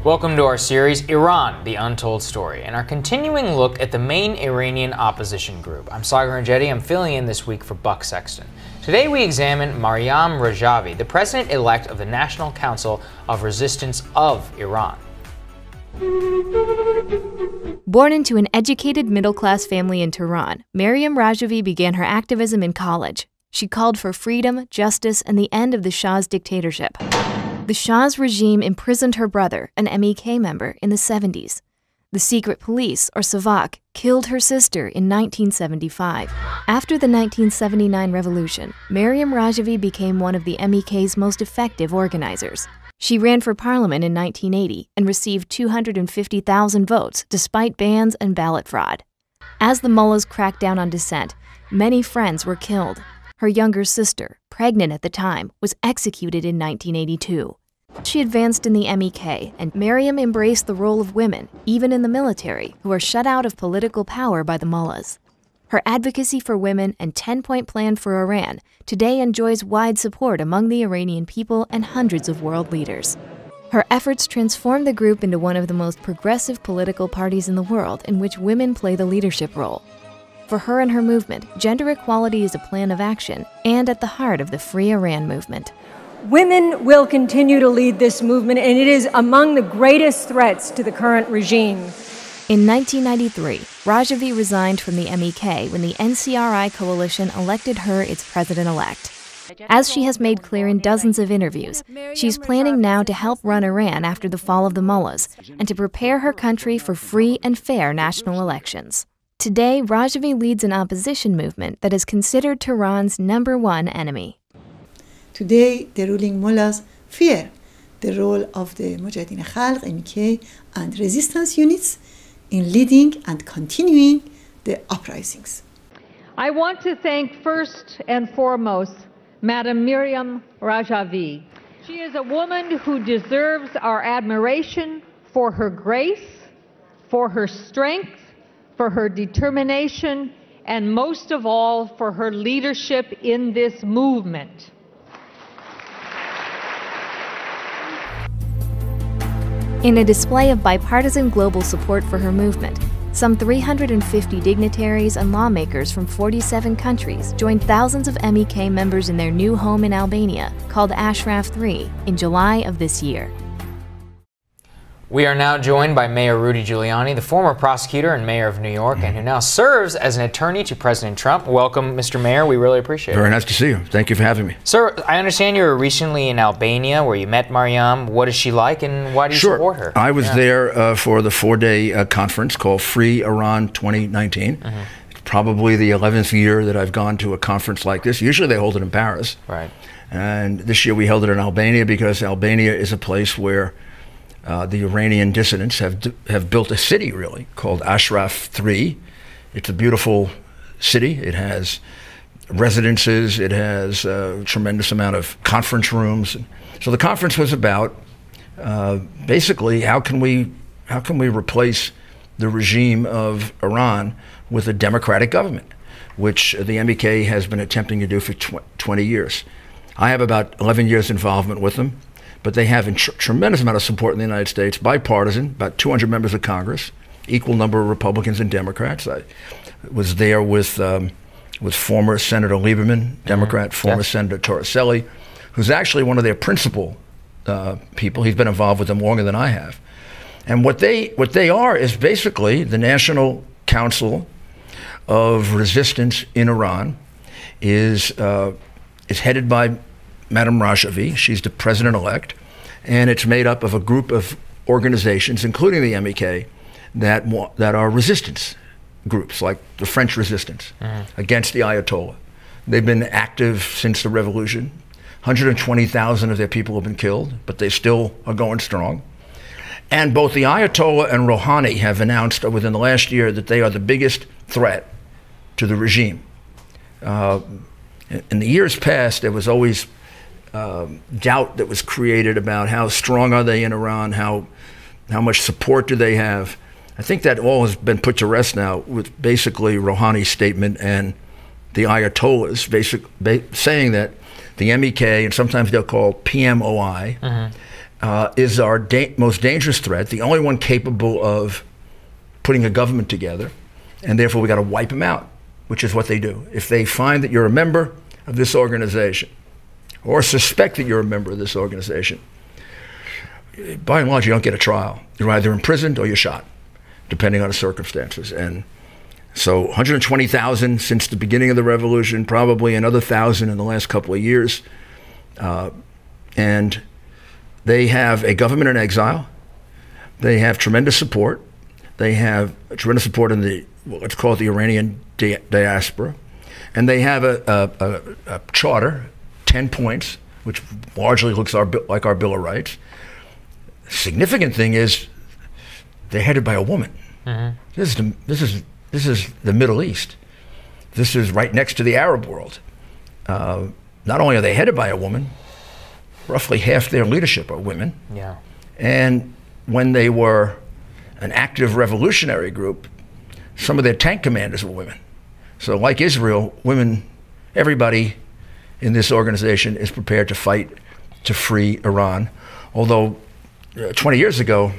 Welcome to our series, Iran, the Untold Story, and our continuing look at the main Iranian opposition group. I'm Sagar Rajavi. I'm filling in this week for Buck Sexton. Today we examine Maryam Rajavi, the president-elect of the National Council of Resistance of Iran. Born into an educated middle-class family in Tehran, Maryam Rajavi began her activism in college. She called for freedom, justice, and the end of the Shah's dictatorship. The Shah's regime imprisoned her brother, an MEK member, in the 70s. The secret police, or Savak, killed her sister in 1975. After the 1979 revolution, Maryam Rajavi became one of the MEK's most effective organizers. She ran for parliament in 1980 and received 250,000 votes despite bans and ballot fraud. As the mullahs cracked down on dissent, many friends were killed. Her younger sister, pregnant at the time, was executed in 1982. She advanced in the MEK, and Maryam embraced the role of women, even in the military, who are shut out of political power by the mullahs. Her advocacy for women and 10-point plan for Iran today enjoys wide support among the Iranian people and hundreds of world leaders. Her efforts transformed the group into one of the most progressive political parties in the world in which women play the leadership role. For her and her movement, gender equality is a plan of action and at the heart of the Free Iran movement. Women will continue to lead this movement, and it is among the greatest threats to the current regime. In 1993, Rajavi resigned from the MEK when the NCRI coalition elected her its president-elect. As she has made clear in dozens of interviews, she's planning now to help run Iran after the fall of the mullahs and to prepare her country for free and fair national elections. Today, Rajavi leads an opposition movement that is considered Tehran's #1 enemy. Today, the ruling mullahs fear the role of the Mujahideen Khalq, MEK, and resistance units in leading and continuing the uprisings. I want to thank first and foremost Madam Maryam Rajavi. She is a woman who deserves our admiration for her grace, for her strength, for her determination, and most of all, for her leadership in this movement. In a display of bipartisan global support for her movement, some 350 dignitaries and lawmakers from 47 countries joined thousands of MEK members in their new home in Albania, called Ashraf 3, in July of this year. We are now joined by Mayor Rudy Giuliani, the former prosecutor and mayor of New York, and who now serves as an attorney to President Trump. Welcome, Mr. Mayor. We really appreciate it. Very nice to see you. Thank you for having me. Sir, I understand you were recently in Albania where you met Maryam. What is she like and why do you support her? I was there for the 4-day conference called Free Iran 2019. It's probably the 11th year that I've gone to a conference like this. Usually they hold it in Paris. Right. And this year we held it in Albania because Albania is a place where the Iranian dissidents have built a city, really, called Ashraf 3. It's a beautiful city. It has residences. It has a tremendous amount of conference rooms. So the conference was about basically how can we replace the regime of Iran with a democratic government, which the MEK has been attempting to do for 20 years. I have about 11 years involvement with them. But they have a tremendous amount of support in the United States, bipartisan, about 200 members of Congress, equal number of Republicans and Democrats. I was there with former Senator Lieberman, Democrat, former Senator Torricelli, who's actually one of their principal people. He's been involved with them longer than I have. And what they are is basically the National Council of Resistance in Iran is headed by Madam Rajavi. She's the president-elect, and it's made up of a group of organizations, including the MEK, that are resistance groups, like the French resistance against the Ayatollah. They've been active since the revolution. 120,000 of their people have been killed, but they still are going strong. And both the Ayatollah and Rouhani have announced within the last year that they are the biggest threat to the regime. In the years past, there was always doubt that was created about how strong are they in Iran, how much support do they have. I think that all has been put to rest now with basically Rouhani's statement and the Ayatollahs saying that the MEK, and sometimes they'll call PMOI, is our most dangerous threat, the only one capable of putting a government together, and therefore we got to wipe them out, which is what they do. If they find that you're a member of this organization, or suspect that you're a member of this organization, by and large, you don't get a trial. You're either imprisoned or you're shot, depending on the circumstances. And so 120,000 since the beginning of the revolution, probably another 1,000 in the last couple of years. And they have a government in exile. They have tremendous support. They have tremendous support in the, let's call it the Iranian diaspora. And they have a charter, 10 points, which largely looks like our Bill of Rights. Significant thing is they're headed by a woman. This is the Middle East. This is right next to the Arab world. Not only are they headed by a woman, roughly half their leadership are women. Yeah. And when they were an active revolutionary group, some of their tank commanders were women. So like Israel, women, everybody in this organization is prepared to fight to free Iran. Although 20 years ago,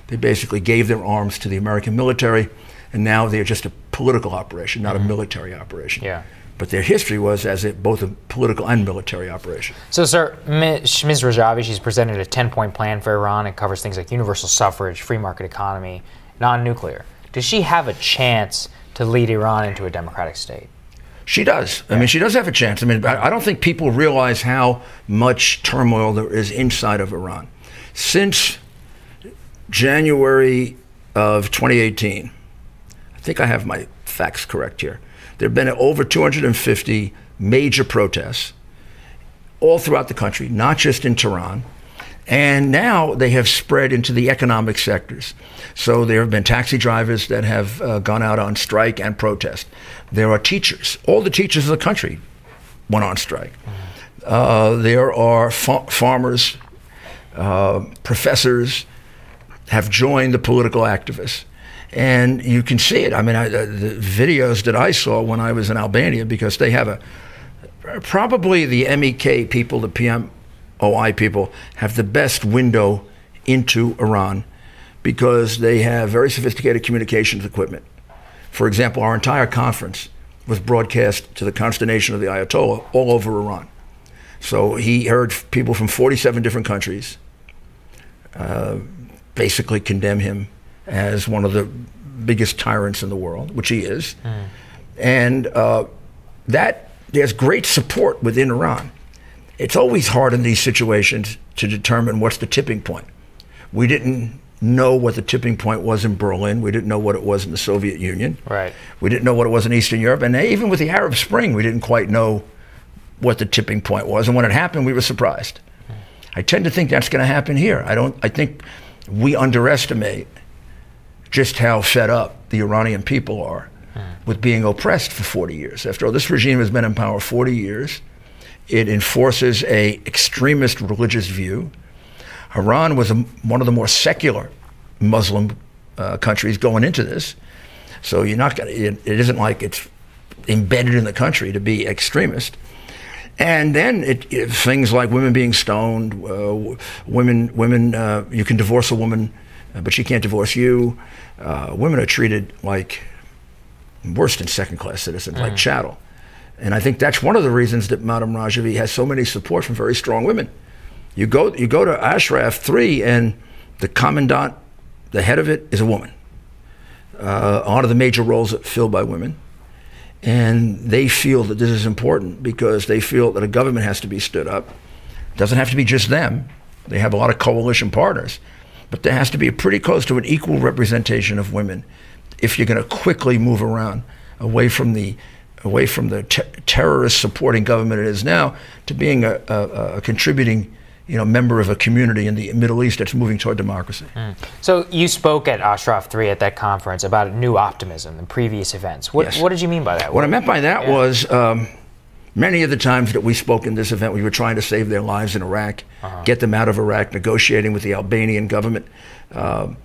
they basically gave their arms to the American military, and now they're just a political operation, not a military operation. Yeah. But their history was as both a political and military operation. So, sir, Ms. Rajavi, she's presented a 10-point plan for Iran. It covers things like universal suffrage, free market economy, non-nuclear. Does she have a chance to lead Iran into a democratic state? She does. I mean, she does have a chance. I mean, I don't think people realize how much turmoil there is inside of Iran. Since January of 2018, I think I have my facts correct here, there have been over 250 major protests all throughout the country, not just in Tehran. And now they have spread into the economic sectors. So there have been taxi drivers that have gone out on strike and protest. There are teachers. All the teachers of the country went on strike. There are farmers, professors have joined the political activists. And you can see it. I mean, the videos that I saw when I was in Albania, because they have probably the MEK people, the PMOI people, have the best window into Iran because they have very sophisticated communications equipment. For example, our entire conference was broadcast to the consternation of the Ayatollah all over Iran. So he heard people from 47 different countries basically condemn him as one of the biggest tyrants in the world, which he is. And that there's great support within Iran. It's always hard in these situations to determine what's the tipping point. We didn't know what the tipping point was in Berlin. We didn't know what it was in the Soviet Union. Right. We didn't know what it was in Eastern Europe. And even with the Arab Spring, we didn't quite know what the tipping point was. And when it happened, we were surprised. I tend to think that's going to happen here. I think we underestimate just how fed up the Iranian people are with being oppressed for 40 years. After all, this regime has been in power 40 years. It enforces an extremist religious view. Iran was one of the more secular Muslim countries going into this. So you're not going to, it isn't like it's embedded in the country to be extremist. And then things like women being stoned, you can divorce a woman, but she can't divorce you. Women are treated like worse than second-class citizens, like chattel. And I think that's one of the reasons that Madam Rajavi has so many support from very strong women. You go to Ashraf 3, and the commandant, the head of it, is a woman. A lot of the major roles are filled by women. And they feel that this is important because they feel that a government has to be stood up. It doesn't have to be just them. They have a lot of coalition partners. But there has to be pretty close to an equal representation of women if you're going to quickly move around away from the terrorist supporting government it is now to being a contributing member of a community in the Middle East that's moving toward democracy. So you spoke at Ashraf 3 at that conference about new optimism in previous events. What did you mean by that? What I meant by that was Many of the times that we spoke in this event, we were trying to save their lives in Iraq, get them out of Iraq, negotiating with the Albanian government.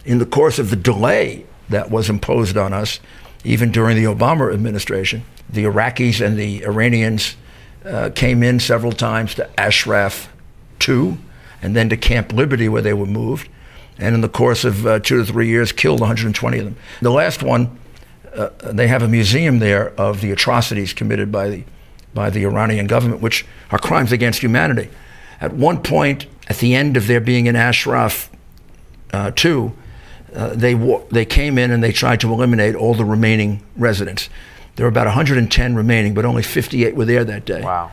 In the course of the delay that was imposed on us, even during the Obama administration, the Iraqis and the Iranians came in several times to Ashraf II and then to Camp Liberty, where they were moved. And in the course of 2 to 3 years, killed 120 of them. The last one, they have a museum there of the atrocities committed by the Iranian government, which are crimes against humanity. At one point, at the end of their being in Ashraf II, they came in and they tried to eliminate all the remaining residents. There were about 110 remaining, but only 58 were there that day. Wow.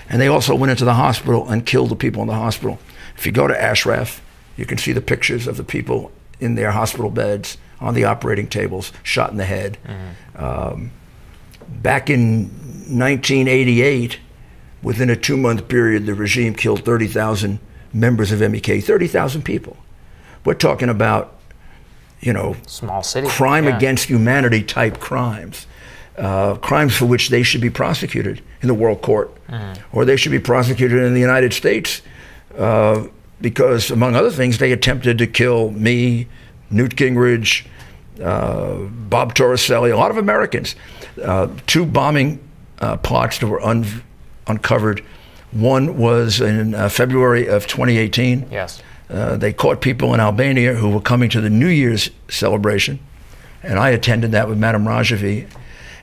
And they also went into the hospital and killed the people in the hospital. If you go to Ashraf, you can see the pictures of the people in their hospital beds, on the operating tables, shot in the head. Back in 1988, within a 2-month period, the regime killed 30,000 members of MEK, 30,000 people. We're talking about, you know, small city crime against humanity type crimes. Crimes for which they should be prosecuted in the World Court, or they should be prosecuted in the United States, because, among other things, they attempted to kill me, Newt Gingrich, Bob Torricelli, a lot of Americans. 2 bombing plots that were uncovered. One was in February of 2018. Yes. They caught people in Albania who were coming to the New Year's celebration, and I attended that with Madam Rajavi,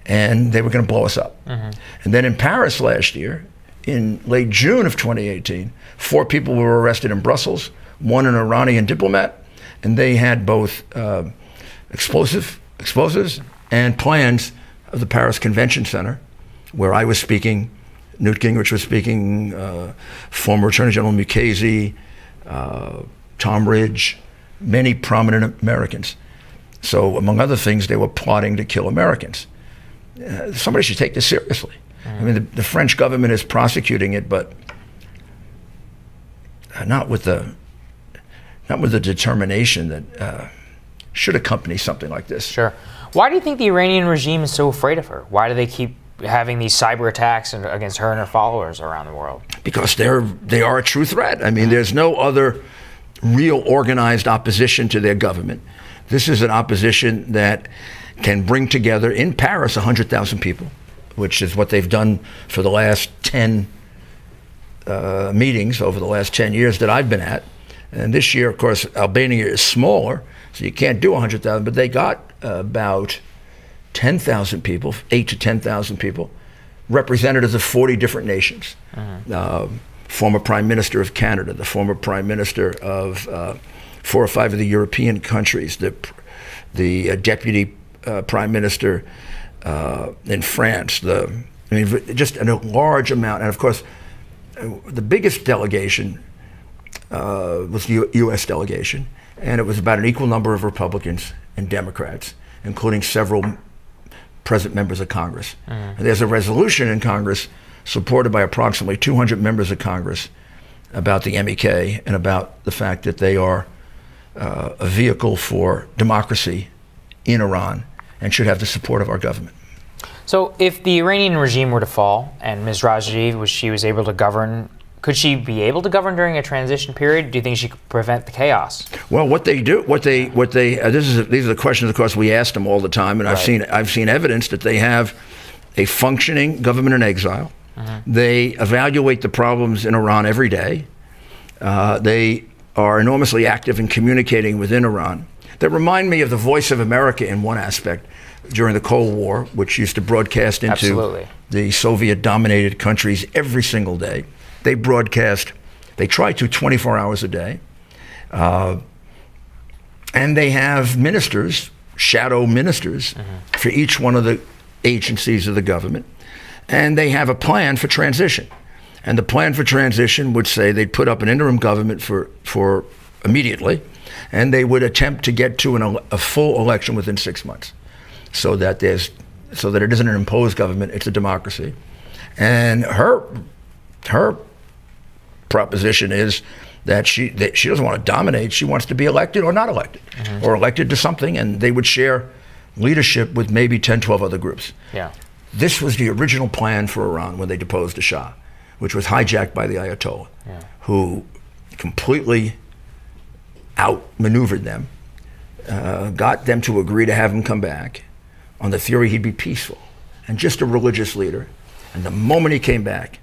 and they were going to blow us up. And then in Paris last year, in late June of 2018, 4 people were arrested in Brussels, 1 an Iranian diplomat, and they had both explosives and plans of the Paris Convention Center, where I was speaking, Newt Gingrich was speaking, former Attorney General Mukasey, Tom Ridge, many prominent Americans. So, among other things, they were plotting to kill Americans. Somebody should take this seriously. I mean, the French government is prosecuting it, but not with the determination that should accompany something like this. Sure. Why do you think the Iranian regime is so afraid of her? Why do they keep having these cyber attacks against her and her followers around the world? Because they are a true threat. I mean, there's no other real organized opposition to their government. This is an opposition that can bring together in Paris 100,000 people, which is what they've done for the last 10 meetings over the last 10 years that I've been at. And this year, of course, Albania is smaller, so you can't do 100,000, but they got about 10,000 people, 8 to 10,000 people, representatives of 40 different nations. Former Prime Minister of Canada, the former Prime Minister of 4 or 5 of the European countries, the Deputy Prime Minister in France, just a large amount. And of course, the biggest delegation was the U.S. delegation, and it was about an equal number of Republicans and Democrats, including several present members of Congress. And there's a resolution in Congress supported by approximately 200 members of Congress about the MEK and about the fact that they are a vehicle for democracy in Iran and should have the support of our government. So if the Iranian regime were to fall and Ms. Rajavi, she was able to govern, could she be able to govern during a transition period? Do you think she could prevent the chaos? Well, what they do, these are the questions, of course, we ask them all the time, and I've seen evidence that they have a functioning government in exile. They evaluate the problems in Iran every day. They are enormously active in communicating within Iran. That remind me of the Voice of America in one aspect during the Cold War, which used to broadcast into the Soviet-dominated countries every single day. They try to 24 hours a day. And they have ministers, shadow ministers, for each one of the agencies of the government. And they have a plan for transition. And the plan for transition would say they'd put up an interim government for immediately, and they would attempt to get to a full election within 6 months, so that it isn't an imposed government, it's a democracy. And her proposition is that she doesn't want to dominate, she wants to be elected or not elected, or elected to something, and they would share leadership with maybe 10, 12 other groups. Yeah. This was the original plan for Iran when they deposed the Shah, which was hijacked by the Ayatollah, who completely outmaneuvered them, got them to agree to have him come back on the theory he'd be peaceful and just a religious leader. And the moment he came back,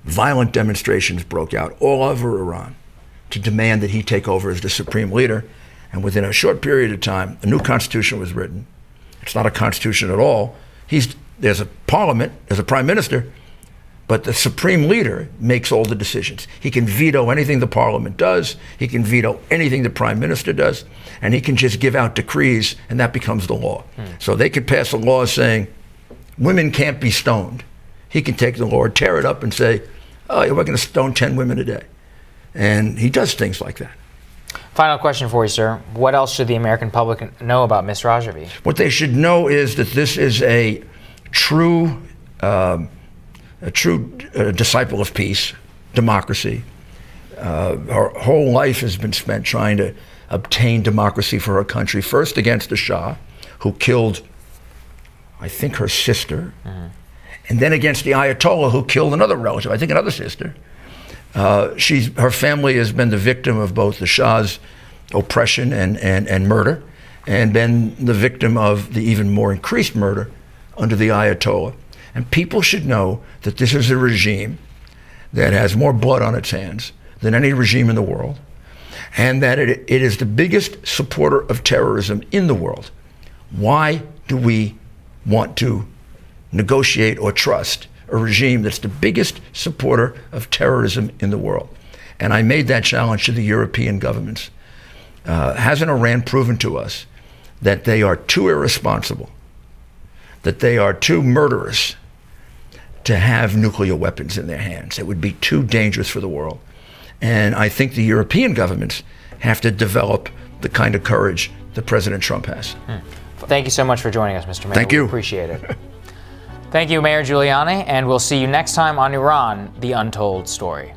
violent demonstrations broke out all over Iran to demand that he take over as the supreme leader. And within a short period of time, a new constitution was written. It's not a constitution at all. There's a parliament, there's a prime minister, but the supreme leader makes all the decisions. He can veto anything the parliament does, he can veto anything the prime minister does, and he can just give out decrees, and that becomes the law. So they could pass a law saying women can't be stoned. He can take the law, tear it up, and say, oh, we're going to stone 10 women a day. And he does things like that. Final question for you, sir. What else should the American public know about Ms. Rajavi? What they should know is that this is a true disciple of peace, democracy. Her whole life has been spent trying to obtain democracy for her country, first against the Shah, who killed, I think, her sister, and then against the Ayatollah, who killed another relative, I think another sister. Her family has been the victim of both the Shah's oppression and murder, and been the victim of the even more increased murder under the Ayatollah. And people should know that this is a regime that has more blood on its hands than any regime in the world, and that it is the biggest supporter of terrorism in the world. Why do we want to negotiate or trust a regime that's the biggest supporter of terrorism in the world? And I made that challenge to the European governments. Hasn't Iran proven to us that they are too irresponsible, that they are too murderous to have nuclear weapons in their hands? It would be too dangerous for the world. And I think the European governments have to develop the kind of courage that President Trump has. Thank you so much for joining us, Mr. Mayor. Thank you. We appreciate it. Thank you, Mayor Giuliani, and we'll see you next time on Iran, the Untold Story.